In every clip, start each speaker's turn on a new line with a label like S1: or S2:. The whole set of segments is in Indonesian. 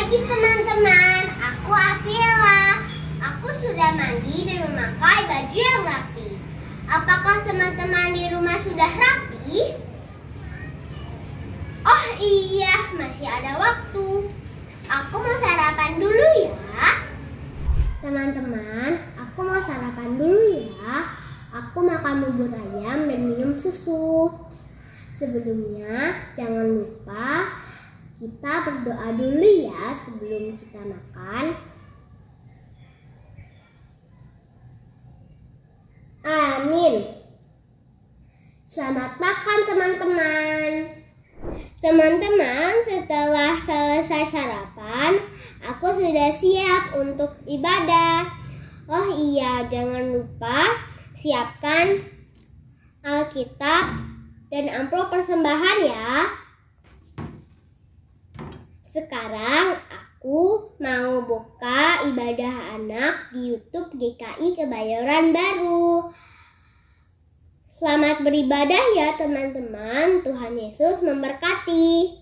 S1: pagi teman-teman, aku Afila. Aku sudah mandi dan memakai baju yang rapi. Apakah teman-teman di rumah sudah rapi? Oh iya, masih ada waktu. Aku mau sarapan dulu ya. Teman-teman, aku mau sarapan dulu ya. Aku makan bubur ayam dan minum susu. Sebelumnya, jangan lupa kita berdoa dulu ya sebelum kita makan. Amin. Selamat makan teman-teman. Teman-teman, setelah selesai sarapan, aku sudah siap untuk ibadah. Oh iya, jangan lupa siapkan Alkitab dan amplop persembahan ya. Sekarang aku mau buka ibadah anak di YouTube GKI Kebayoran Baru. Selamat beribadah ya teman-teman. Tuhan Yesus memberkati.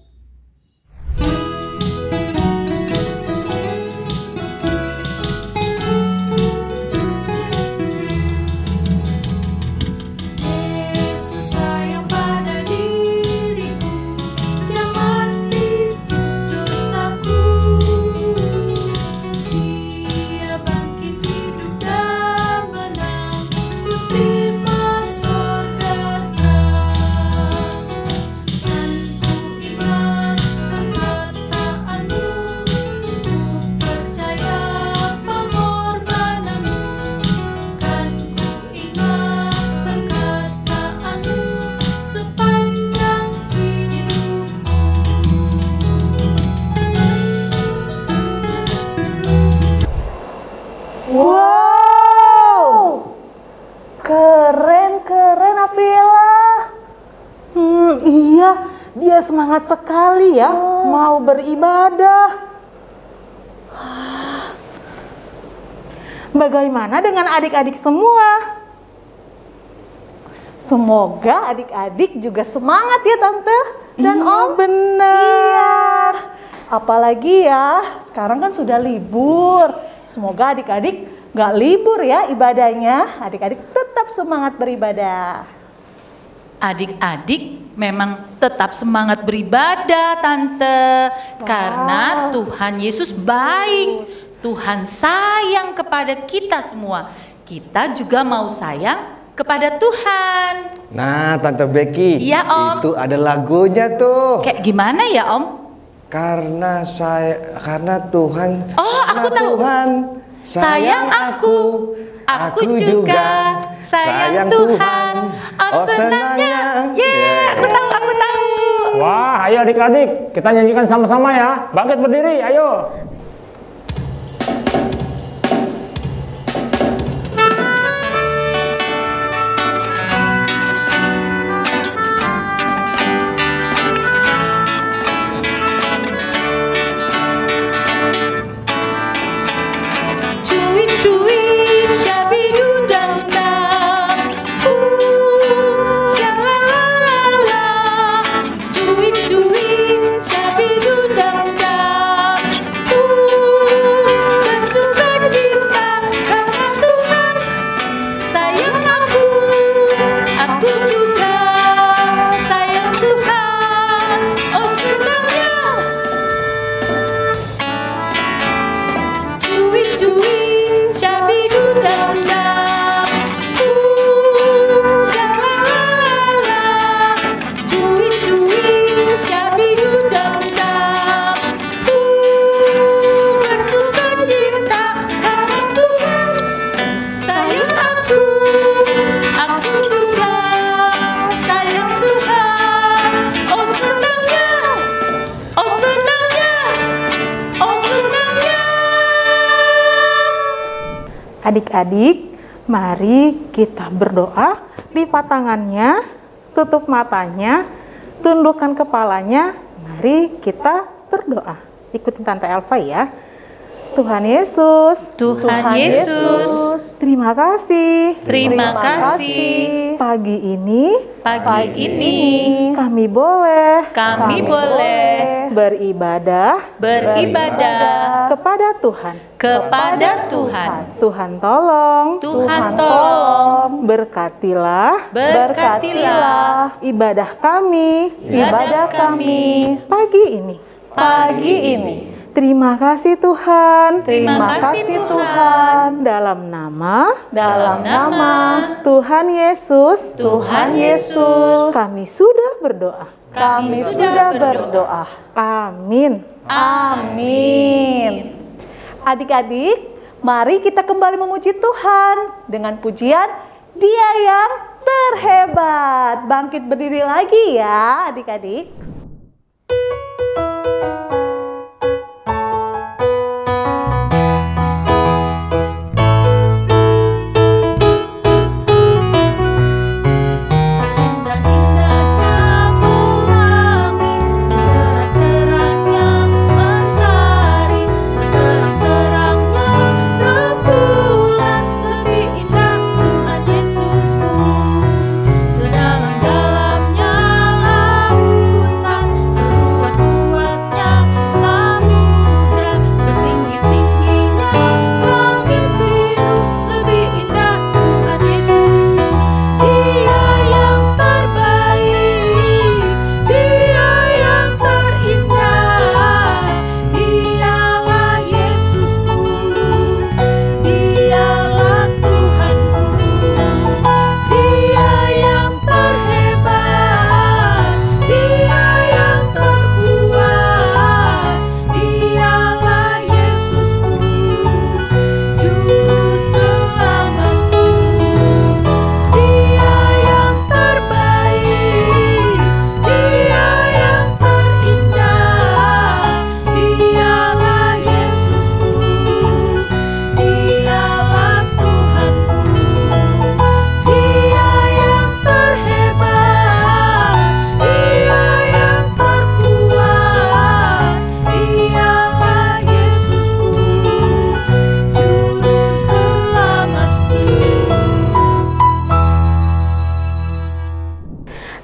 S2: Wow, keren Afila. Iya, dia semangat sekali ya mau beribadah. Bagaimana dengan adik-adik semua? Semoga adik-adik juga semangat ya Tante dan Om. Benar. Iya. Apalagi ya, sekarang kan sudah libur. Semoga adik-adik gak libur ya ibadahnya. Adik-adik tetap semangat beribadah.
S3: Adik-adik memang tetap semangat beribadah, Tante. Karena Tuhan Yesus baik. Tuhan sayang kepada kita semua. Kita juga mau sayang kepada Tuhan.
S4: Nah, Tante Becky,
S3: iya, Om.
S4: Itu ada lagunya tuh.
S3: Kayak gimana ya, Om?
S4: Karena Tuhan.
S3: Oh, aku tahu.
S4: Tuhan sayang aku juga sayang Tuhan.
S3: Oh, senangnya. Yeah, aku tahu.
S5: Wah, ayo adik-adik, kita nyanyikan sama-sama ya. Bangkit berdiri, ayo.
S2: Adik-adik, mari kita berdoa, lipat tangannya, tutup matanya, tundukkan kepalanya. Mari kita berdoa. Ikutin Tante Elva ya. Tuhan Yesus.
S3: Tuhan Yesus.
S2: Terima kasih.
S3: Terima kasih.
S2: Pagi ini
S3: kami
S2: boleh beribadah kepada Tuhan. Tuhan tolong berkatilah ibadah kami pagi ini. Terima kasih Tuhan. Dalam nama Tuhan Yesus. Kami sudah berdoa. Amin. Adik-adik, mari kita kembali memuji Tuhan dengan pujian Dia yang terhebat. Bangkit berdiri lagi ya adik-adik.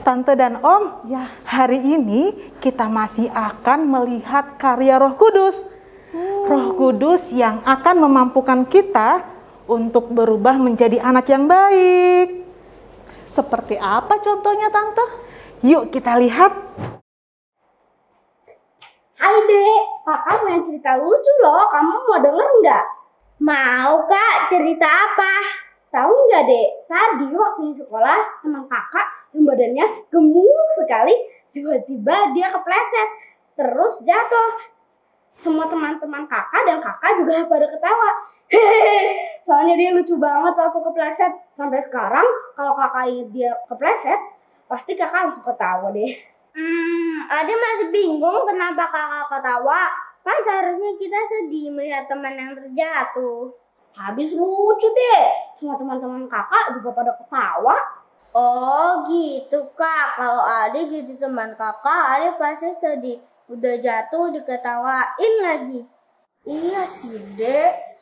S2: Tante dan Om, hari ini kita masih akan melihat karya Roh Kudus. Roh Kudus yang akan memampukan kita untuk berubah menjadi anak yang baik. Seperti apa contohnya Tante? Yuk kita lihat.
S1: Hai Dek, Kakak punya cerita lucu loh, kamu mau denger nggak? Mau Kak, cerita apa? Tahu nggak Dek, tadi waktu di sekolah teman Kakak yang badannya gemuk sekali, tiba-tiba dia kepleset, terus jatuh. Semua teman-teman Kakak dan Kakak juga pada ketawa. Soalnya dia lucu banget waktu kepleset. Sampai sekarang kalau Kakak ingat dia kepleset, pasti Kakak langsung ketawa deh. Ade masih bingung kenapa Kakak ketawa. Kan seharusnya kita sedih melihat teman yang terjatuh. Habis lucu deh. Semua teman-teman Kakak juga pada ketawa. Oh gitu Kak. Kalau Ade jadi teman Kakak, Ade pasti sedih. Udah jatuh diketawain lagi. Iya sih Dek.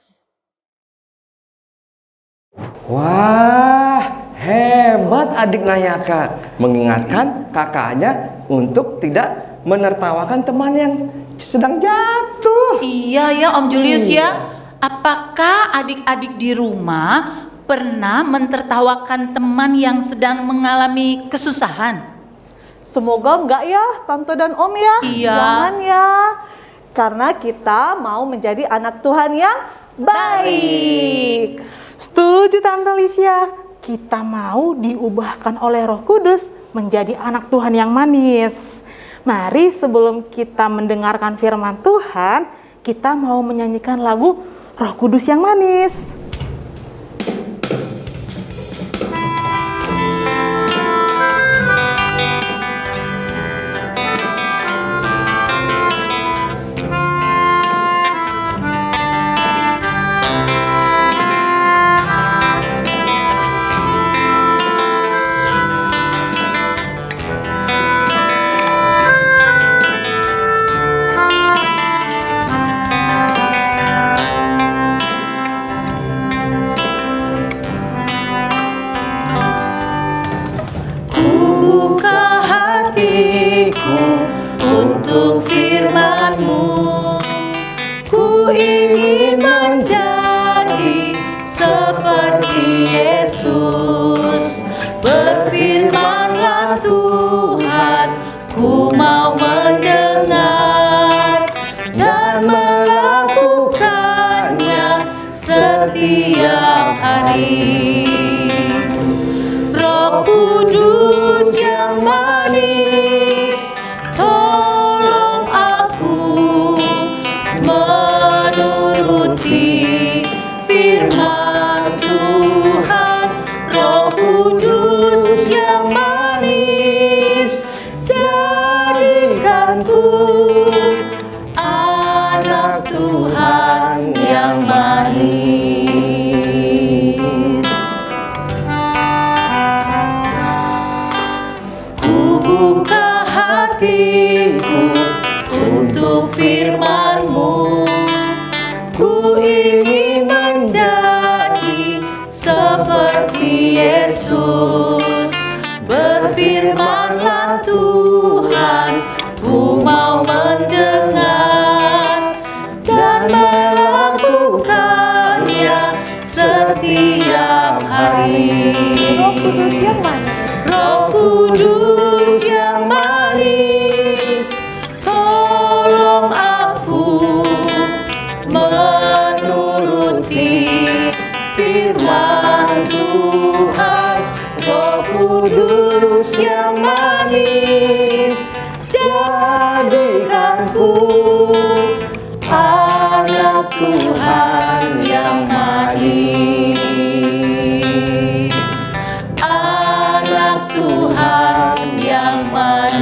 S4: Wah, hebat adik Nayaka. Mengingatkan kakaknya untuk tidak menertawakan teman yang sedang jatuh.
S3: Iya ya Om Julius ya. Apakah adik-adik di rumah pernah mentertawakan teman yang sedang mengalami kesusahan?
S2: Semoga enggak ya Tante dan Om ya.
S3: Iya.
S2: Jangan ya. Karena kita mau menjadi anak Tuhan yang baik. Setuju Tante Lisya. Kita mau diubahkan oleh Roh Kudus menjadi anak Tuhan yang manis. Mari sebelum kita mendengarkan firman Tuhan, kita mau menyanyikan lagu Roh Kudus yang manis.
S3: Tuhan, ku mau mendengar dan melakukannya setiap hari. Roh Kudus yang manis, tolong aku menuruti firman Tuhan. Roh Kudus yang manis, jadikanku anak Tuhan yang manis. Ku buka hatiku untuk firman-Mu. Ku ingin menjadi seperti Yesus. Berfirmanlah Tuhan, ku mau mendengar dan melakukannya setiap hari.
S2: Roh Kudus yang manis,
S3: Roh Kudus yang manis, tolong aku menuruti firman Tuhan. Roh Kudus yang manis, jadikanku anak Tuhan yang manis. Anak Tuhan yang manis.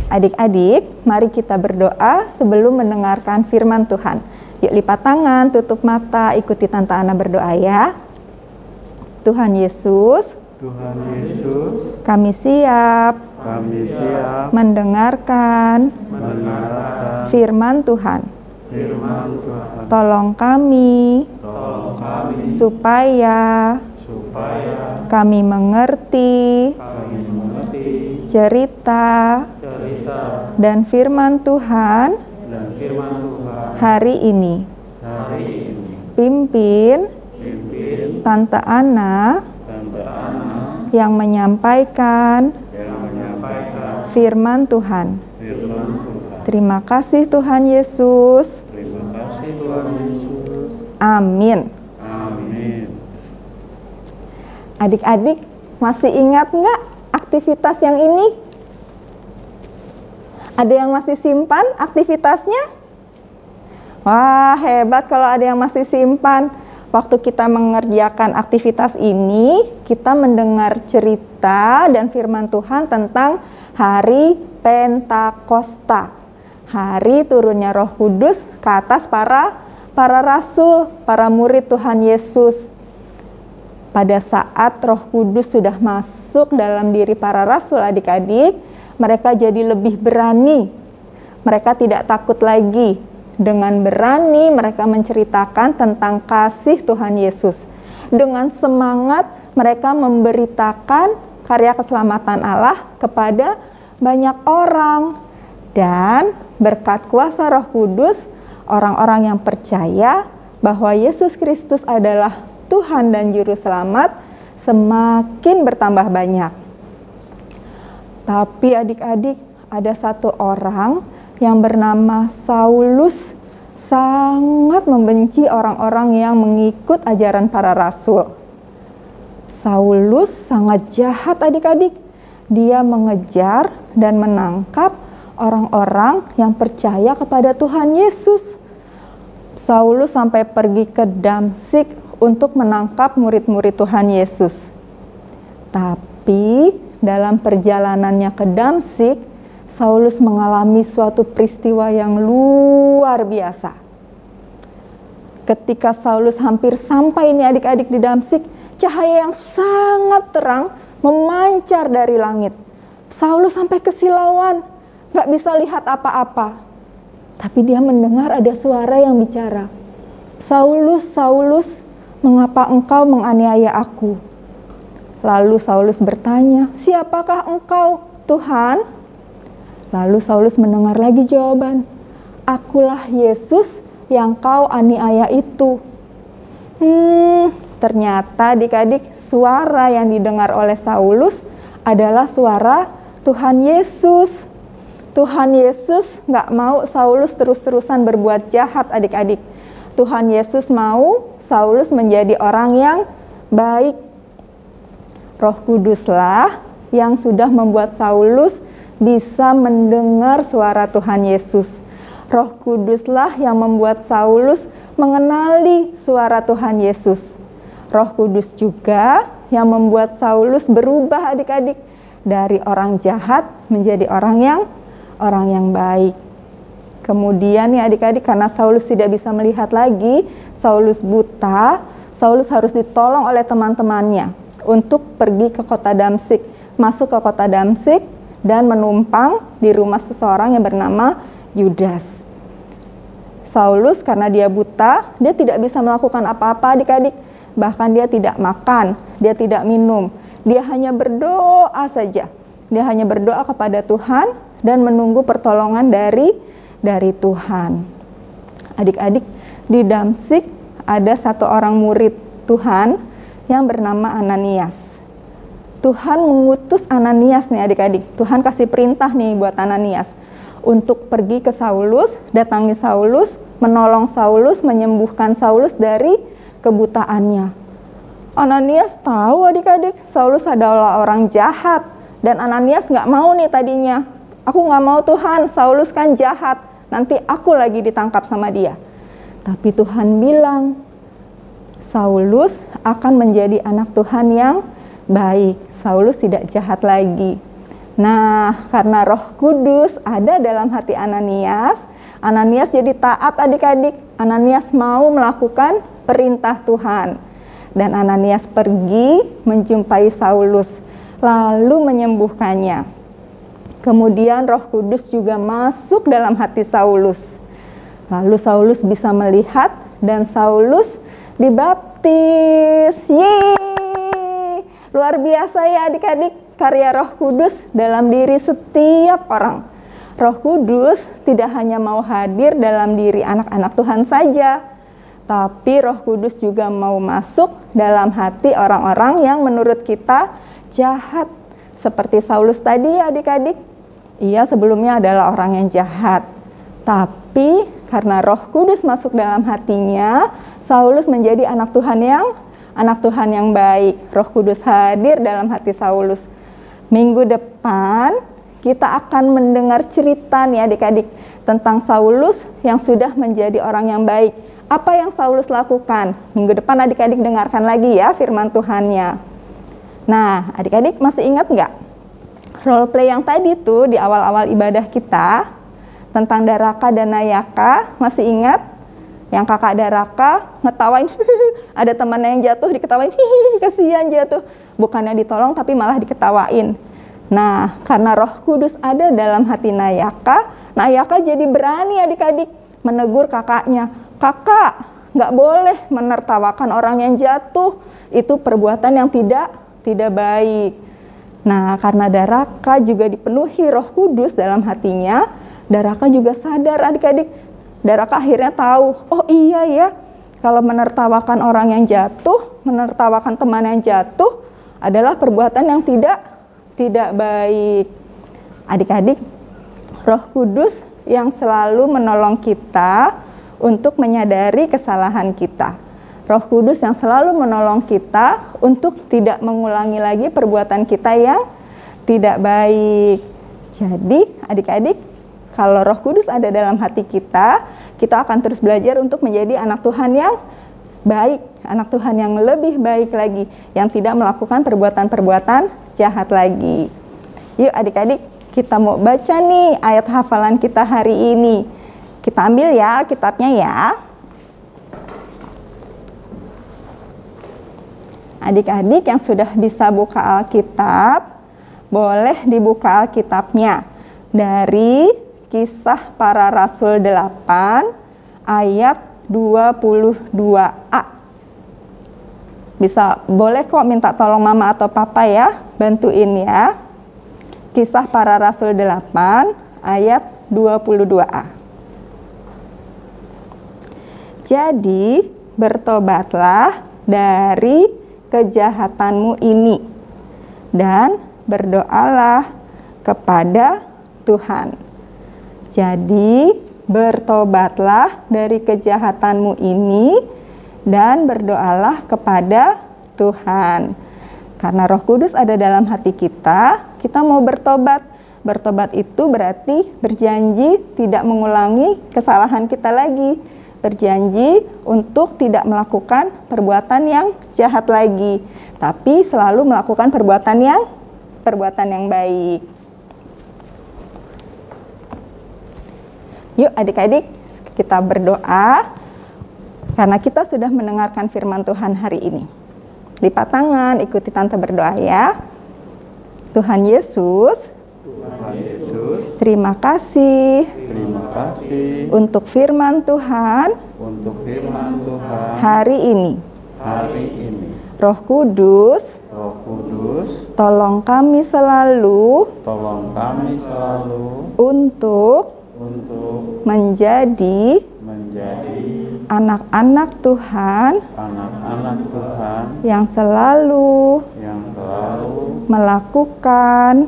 S6: Adik-adik, mari kita berdoa sebelum mendengarkan firman Tuhan. Yuk lipat tangan, tutup mata, ikuti tante Ana berdoa ya. Tuhan Yesus, kami siap mendengarkan firman Tuhan. Tolong kami supaya kami mengerti cerita dan firman Tuhan hari ini. Pimpin Tante Ana yang menyampaikan firman Tuhan. Terima kasih Tuhan Yesus. Amin. Adik-adik, masih ingat nggak aktivitas yang ini? Ada yang masih simpan aktivitasnya? Wah, hebat kalau ada yang masih simpan. Waktu kita mengerjakan aktivitas ini, kita mendengar cerita dan firman Tuhan tentang hari Pentakosta. Hari turunnya Roh Kudus ke atas para rasul, para murid Tuhan Yesus. Pada saat Roh Kudus sudah masuk dalam diri para rasul, adik-adik, mereka jadi lebih berani. Mereka tidak takut lagi. Dengan berani mereka menceritakan tentang kasih Tuhan Yesus. Dengan semangat mereka memberitakan karya keselamatan Allah kepada banyak orang. Dan berkat kuasa Roh Kudus, orang-orang yang percaya bahwa Yesus Kristus adalah Tuhan dan Juru Selamat semakin bertambah banyak. Tapi adik-adik, ada satu orang yang bernama Saulus sangat membenci orang-orang yang mengikut ajaran para rasul. Saulus sangat jahat adik-adik. Dia mengejar dan menangkap orang-orang yang percaya kepada Tuhan Yesus. Saulus sampai pergi ke Damsyik untuk menangkap murid-murid Tuhan Yesus. Tapi dalam perjalanannya ke Damsyik, Saulus mengalami suatu peristiwa yang luar biasa. Ketika Saulus hampir sampai ini adik-adik di Damsyik, cahaya yang sangat terang memancar dari langit. Saulus sampai kesilauan, gak bisa lihat apa-apa. Tapi dia mendengar ada suara yang bicara. Saulus, Saulus, mengapa engkau menganiaya aku? Lalu Saulus bertanya, siapakah engkau, Tuhan? Lalu Saulus mendengar lagi jawaban, akulah Yesus yang kau aniaya itu. Ternyata adik-adik, suara yang didengar oleh Saulus adalah suara Tuhan Yesus. Tuhan Yesus nggak mau Saulus terus-terusan berbuat jahat adik-adik. Tuhan Yesus mau Saulus menjadi orang yang baik. Roh Kuduslah yang sudah membuat Saulus bisa mendengar suara Tuhan Yesus. Roh Kuduslah yang membuat Saulus mengenali suara Tuhan Yesus. Roh Kudus juga yang membuat Saulus berubah adik-adik dari orang jahat menjadi orang yang baik. Kemudian ya adik-adik, karena Saulus tidak bisa melihat lagi, Saulus buta, Saulus harus ditolong oleh teman-temannya untuk pergi ke kota Damsyik, masuk ke kota Damsyik dan menumpang di rumah seseorang yang bernama Yudas. Saulus karena dia buta, dia tidak bisa melakukan apa-apa adik-adik. Bahkan dia tidak makan, dia tidak minum. Dia hanya berdoa saja. Dia hanya berdoa kepada Tuhan dan menunggu pertolongan dari Tuhan. Adik-adik, di Damsyik ada satu orang murid Tuhan yang bernama Ananias. Tuhan mengutus Ananias nih adik-adik. Tuhan kasih perintah nih buat Ananias untuk pergi ke Saulus, datangi Saulus, menolong Saulus, menyembuhkan Saulus dari kebutaannya. Ananias tahu adik-adik, Saulus adalah orang jahat. Dan Ananias nggak mau nih tadinya. Aku nggak mau Tuhan, Saulus kan jahat. Nanti aku lagi ditangkap sama dia. Tapi Tuhan bilang, Saulus akan menjadi anak Tuhan yang baik. Saulus tidak jahat lagi. Nah, karena Roh Kudus ada dalam hati Ananias, Ananias jadi taat adik-adik. Ananias mau melakukan perintah Tuhan. Dan Ananias pergi menjumpai Saulus, lalu menyembuhkannya. Kemudian Roh Kudus juga masuk dalam hati Saulus. Lalu Saulus bisa melihat dan Saulus dibaptis. Yeay! Luar biasa ya adik-adik, karya Roh Kudus dalam diri setiap orang. Roh Kudus tidak hanya mau hadir dalam diri anak-anak Tuhan saja, tapi Roh Kudus juga mau masuk dalam hati orang-orang yang menurut kita jahat. Seperti Saulus tadi ya adik-adik. Ia sebelumnya adalah orang yang jahat. Tapi karena Roh Kudus masuk dalam hatinya, Saulus menjadi anak Tuhan yang baik. Roh Kudus hadir dalam hati Saulus. Minggu depan kita akan mendengar cerita nih adik-adik tentang Saulus yang sudah menjadi orang yang baik. Apa yang Saulus lakukan? Minggu depan adik-adik dengarkan lagi ya firman Tuhannya. Nah, adik-adik masih ingat nggak role play yang tadi tuh di awal-awal ibadah kita tentang Daraka dan Nayaka? Masih ingat? Yang kakak Daraka ngetawain, ada temannya yang jatuh diketawain, kasihan jatuh. Bukannya ditolong tapi malah diketawain. Nah, karena Roh Kudus ada dalam hati Nayaka, Nayaka jadi berani adik-adik menegur kakaknya. Kakak, nggak boleh menertawakan orang yang jatuh. Itu perbuatan yang tidak baik. Nah, karena Daraka juga dipenuhi Roh Kudus dalam hatinya, Daraka juga sadar adik-adik. Daraka akhirnya tahu, oh iya ya, kalau menertawakan orang yang jatuh, menertawakan teman yang jatuh adalah perbuatan yang tidak baik. Adik-adik, Roh Kudus yang selalu menolong kita untuk menyadari kesalahan kita. Roh Kudus yang selalu menolong kita untuk tidak mengulangi lagi perbuatan kita yang tidak baik. Jadi, adik-adik, kalau Roh Kudus ada dalam hati kita, kita akan terus belajar untuk menjadi anak Tuhan yang baik, anak Tuhan yang lebih baik lagi, yang tidak melakukan perbuatan-perbuatan jahat lagi. Yuk adik-adik, kita mau baca nih ayat hafalan kita hari ini. Kita ambil ya kitabnya ya. Adik-adik yang sudah bisa buka Alkitab, boleh dibuka Alkitabnya dari Kisah Para Rasul 8 ayat 22a. Boleh kok minta tolong mama atau papa ya, bantuin ya. Kisah Para Rasul 8 ayat 22a. Jadi bertobatlah dari kejahatanmu ini, dan berdoalah kepada Tuhan. Jadi, bertobatlah dari kejahatanmu ini dan berdoalah kepada Tuhan. Karena Roh Kudus ada dalam hati kita, kita mau bertobat. Bertobat itu berarti berjanji tidak mengulangi kesalahan kita lagi. Berjanji untuk tidak melakukan perbuatan yang jahat lagi, tapi selalu melakukan perbuatan yang baik. Yuk adik-adik, kita berdoa karena kita sudah mendengarkan firman Tuhan hari ini. Lipat tangan, ikuti tante berdoa ya. Tuhan Yesus, terima kasih untuk firman Tuhan hari ini. Roh Kudus, tolong kami selalu untuk menjadi anak-anak Tuhan yang selalu melakukan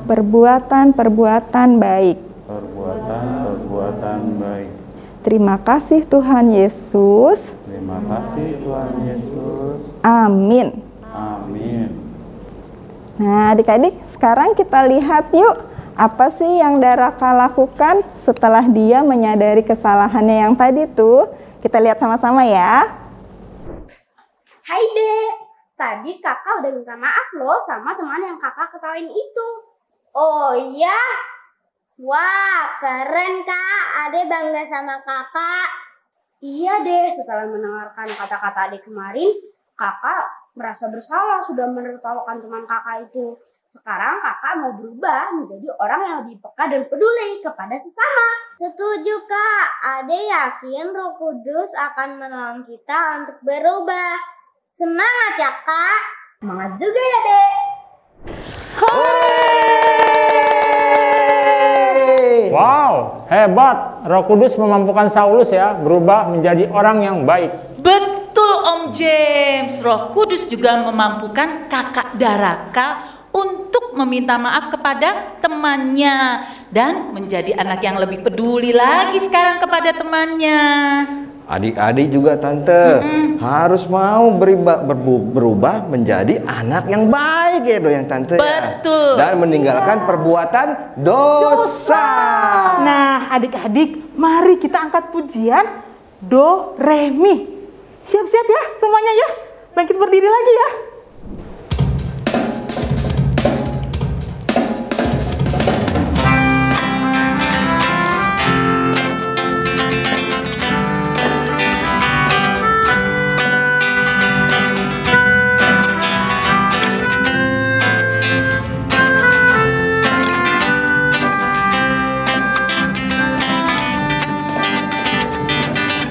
S6: perbuatan-perbuatan baik. Terima kasih Tuhan Yesus. Amin. Nah, adik-adik, sekarang kita lihat yuk, apa sih yang Daraka lakukan setelah dia menyadari kesalahannya yang tadi tuh? Kita lihat sama-sama ya.
S1: Hai Dek, tadi kakak udah minta maaf loh sama teman yang kakak ketawain itu. Oh iya? Wah, keren Kak. Ade bangga sama kakak. Iya deh, setelah mendengarkan kata-kata Ade kemarin, kakak merasa bersalah sudah menertawakan teman kakak itu. Sekarang kakak mau berubah menjadi orang yang lebih peka dan peduli kepada sesama. Setuju Kak, Ade yakin Roh Kudus akan menolong kita untuk berubah. Semangat ya Kak. Semangat juga ya Dek.
S5: Wow, hebat. Roh Kudus memampukan Saulus ya berubah menjadi orang yang baik.
S3: Betul Om James, Roh Kudus juga memampukan kakak Daraka untuk meminta maaf kepada temannya dan menjadi anak yang lebih peduli lagi sekarang kepada temannya.
S4: Adik-adik juga tante harus mau berubah menjadi anak yang baik ya yang tante.
S3: Betul.
S4: Ya. Dan meninggalkan perbuatan dosa.
S2: Nah, adik-adik, mari kita angkat pujian Do, Re, Mi. Siap-siap ya semuanya ya. Bangkit berdiri lagi ya.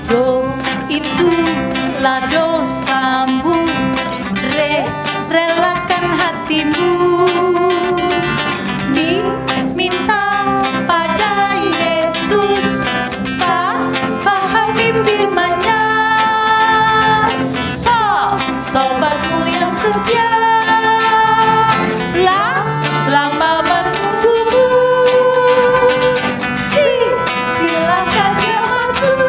S3: Do itu lah dosamu, Re relakan hatimu, Mi minta pada Yesus, pahami firman-Nya. Sobatmu yang setia, lama menunggumu, silakan dia masuk.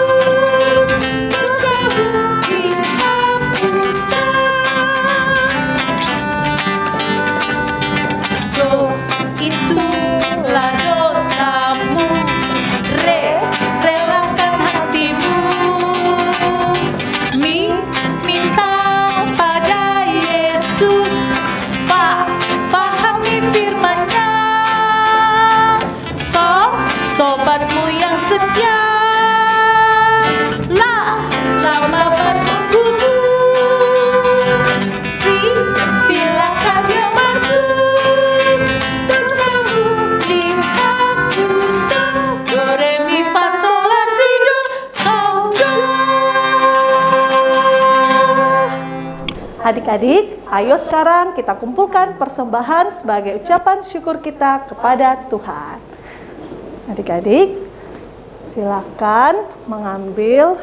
S3: Itulah dosamu, relakan hatimu, Mi minta pada Yesus, pahami firman-Nya. Sobatmu yang setia, lama menunggumu, silakan dia masuk.
S2: Adik-adik, ayo sekarang kita kumpulkan persembahan sebagai ucapan syukur kita kepada Tuhan. Adik-adik, silakan mengambil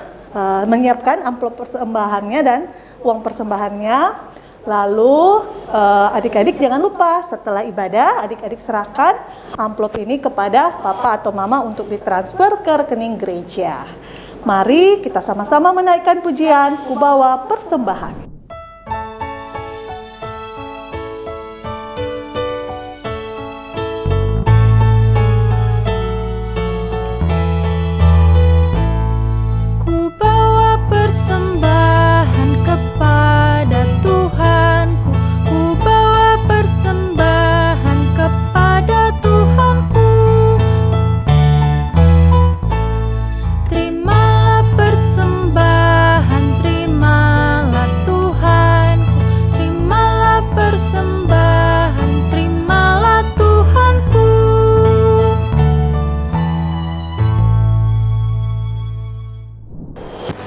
S2: menyiapkan amplop persembahannya dan uang persembahannya. Lalu adik-adik jangan lupa setelah ibadah adik-adik serahkan amplop ini kepada papa atau mama untuk ditransfer ke rekening gereja. Mari kita sama-sama menaikkan pujian, ku bawa persembahan.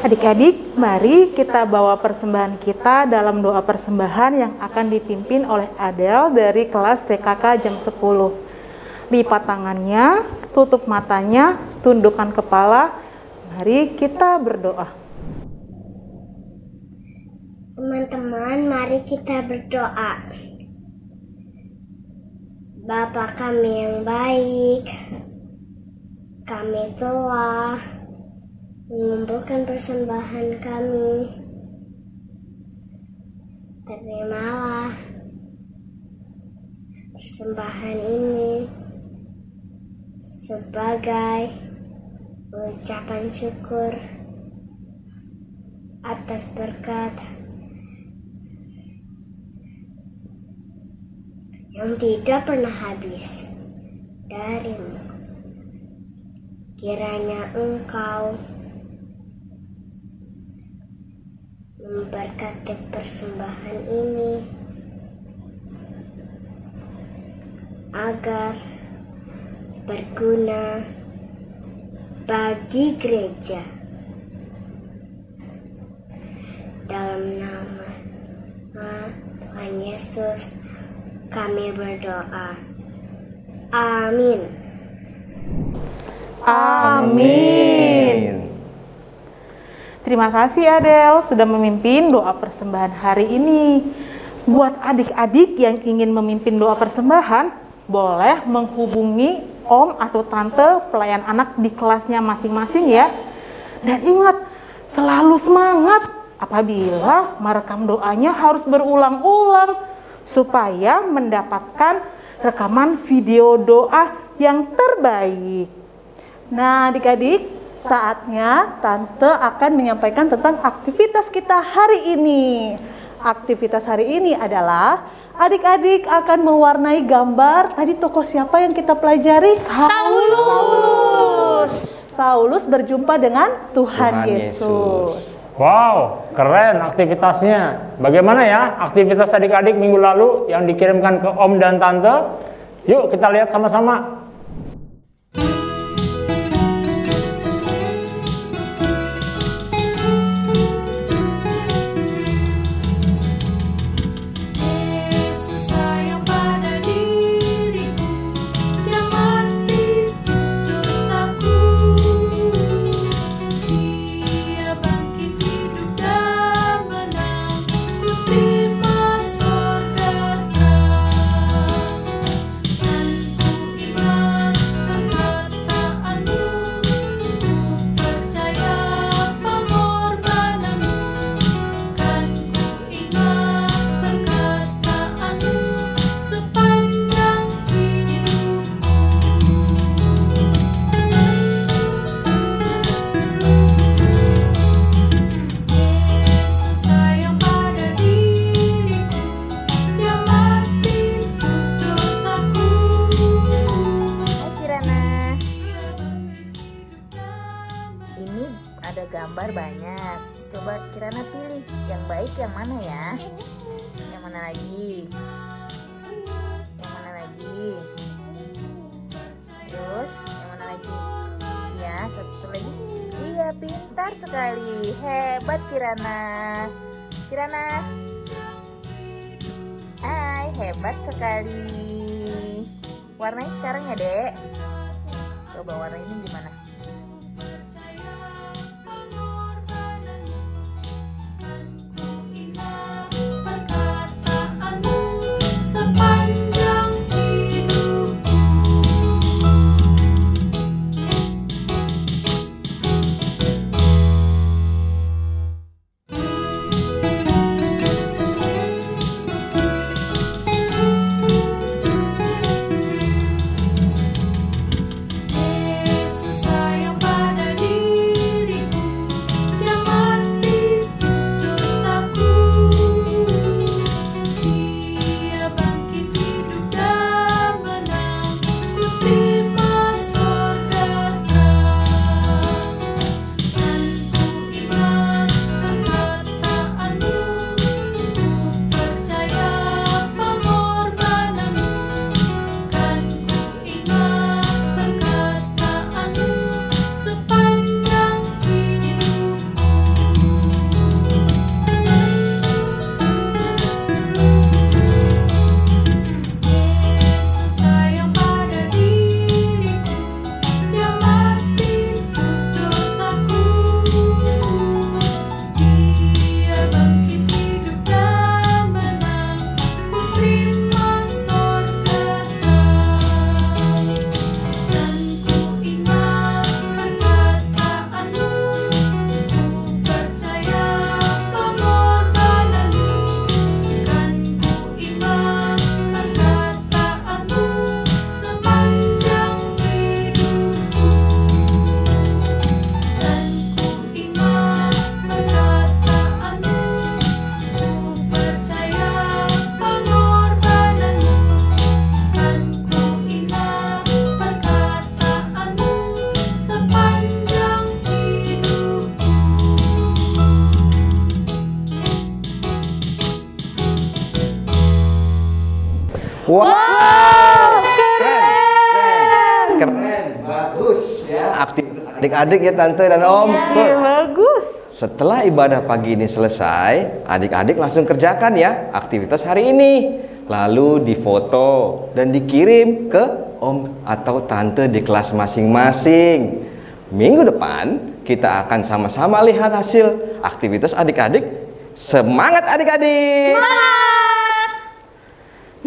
S7: Adik-adik, mari kita bawa persembahan kita dalam doa persembahan yang akan dipimpin oleh Adel dari kelas TKK jam 10. Lipat tangannya, tutup matanya, tundukkan kepala. Mari kita berdoa.
S1: Teman-teman, mari kita berdoa. Bapa kami yang baik, kami telah mengumpulkan persembahan kami. Terimalah persembahan ini sebagai ucapan syukur atas berkat yang tidak pernah habis darimu. Kiranya Engkau memberkati persembahan ini agar berguna bagi gereja. Dalam nama Tuhan Yesus kami berdoa. Amin.
S7: Amin. Terima kasih Adel sudah memimpin doa persembahan hari ini. Buat adik-adik yang ingin memimpin doa persembahan, boleh menghubungi om atau tante pelayan anak di kelasnya masing-masing ya. Dan ingat, selalu semangat apabila merekam doanya harus berulang-ulang supaya mendapatkan rekaman video doa yang terbaik.
S2: Nah, adik-adik, saatnya Tante akan menyampaikan tentang aktivitas kita hari ini. Aktivitas hari ini adalah adik-adik akan mewarnai gambar. Tadi tokoh siapa yang kita pelajari? Saulus. Saulus berjumpa dengan Tuhan Yesus.
S5: Wow, keren aktivitasnya. Bagaimana ya aktivitas adik-adik minggu lalu yang dikirimkan ke Om dan Tante? Yuk kita lihat sama-sama.
S8: gambar banyak. Coba Kirana pilih yang baik yang mana ya? Yang mana lagi? Yang mana lagi? Terus yang mana lagi? Ya, satu lagi. Iya, pintar sekali. Hebat Kirana. Kirana. Hai, hebat sekali. Warnanya sekarang ya, Dek. Coba warna ini gimana?
S4: Wow, keren, bagus ya. Aktivitas adik-adik ya Tante dan Om.
S7: Iya, bagus.
S4: Setelah ibadah pagi ini selesai, adik-adik langsung kerjakan ya aktivitas hari ini. Lalu difoto dan dikirim ke Om atau Tante di kelas masing-masing. Minggu depan kita akan sama-sama lihat hasil aktivitas adik-adik. Semangat adik-adik!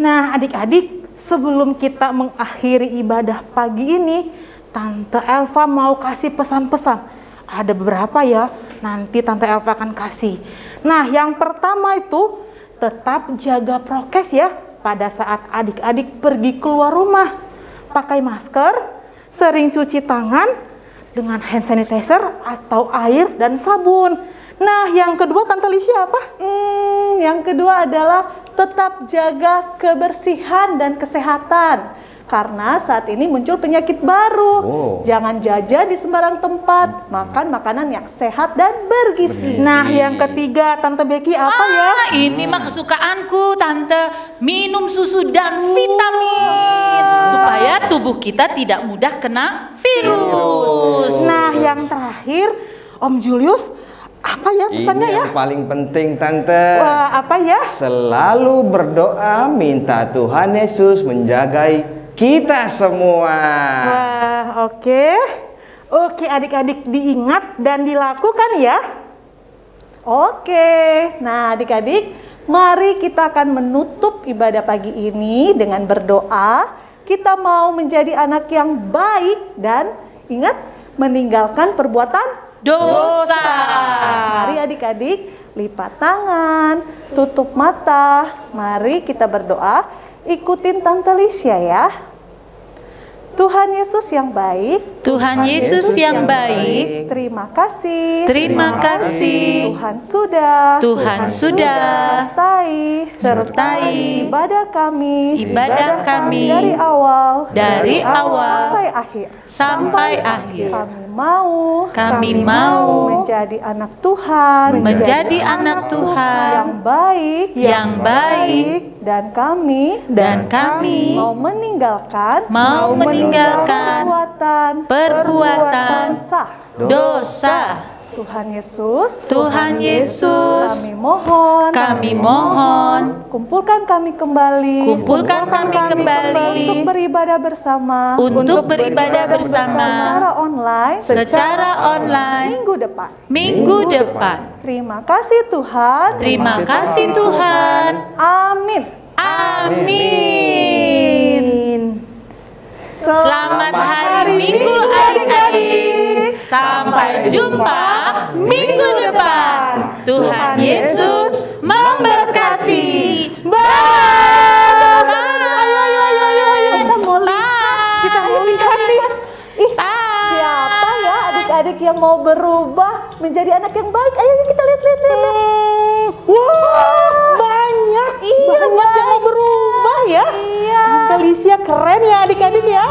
S7: Nah, adik-adik, sebelum kita mengakhiri ibadah pagi ini, Tante Elva mau kasih pesan-pesan. Ada beberapa ya, nanti Tante Elva akan kasih. Nah, yang pertama itu tetap jaga prokes ya pada saat adik-adik pergi keluar rumah. Pakai masker, sering cuci tangan dengan hand sanitizer atau air dan sabun. Nah, yang kedua Tante Lisya apa?
S2: Yang kedua adalah tetap jaga kebersihan dan kesehatan. Karena saat ini muncul penyakit baru. Jangan jajan di sembarang tempat. Makan makanan yang sehat dan bergizi.
S7: Nah, yang ketiga Tante Becky apa ya?
S3: Ini mah kesukaanku, Tante. Minum susu dan vitamin supaya tubuh kita tidak mudah kena virus.
S7: Nah, yang terakhir Om Julius apa ya pesannya
S4: Ini
S7: ya?
S4: yang paling penting Tante.
S7: Wah, apa ya?
S4: Selalu berdoa minta Tuhan Yesus menjagai kita semua.
S7: Wah, oke. Oke, adik-adik diingat dan dilakukan ya.
S2: Oke, nah adik-adik, mari kita akan menutup ibadah pagi ini dengan berdoa. Kita mau menjadi anak yang baik dan ingat meninggalkan perbuatan
S3: Dosa.
S2: Mari adik-adik lipat tangan, tutup mata. Mari kita berdoa. Ikutin Tante Lisya ya. Tuhan Yesus yang baik,
S3: Tuhan Yesus yang baik,
S2: terima kasih.
S3: terima kasih.
S2: Tuhan sudah
S3: sertai
S2: ibadah kami
S3: dari
S2: awal
S3: sampai akhir.
S2: Kami mau menjadi anak Tuhan,
S3: anak Tuhan
S2: yang baik, dan kami mau meninggalkan perbuatan dosa. Tuhan Yesus, kami mohon, kumpulkan kami kembali untuk beribadah bersama secara online minggu depan. Terima kasih Tuhan. Amin.
S3: Selamat hari Minggu adik-adik. Sampai jumpa minggu depan. Tuhan Yesus memberkati. Bye.
S2: Kita mau lihat nih. Siapa ya adik-adik yang mau berubah menjadi anak yang baik? Ayo kita lihat.
S7: Banyak yang mau berubah ya. Tante Lisya keren ya adik-adik ya.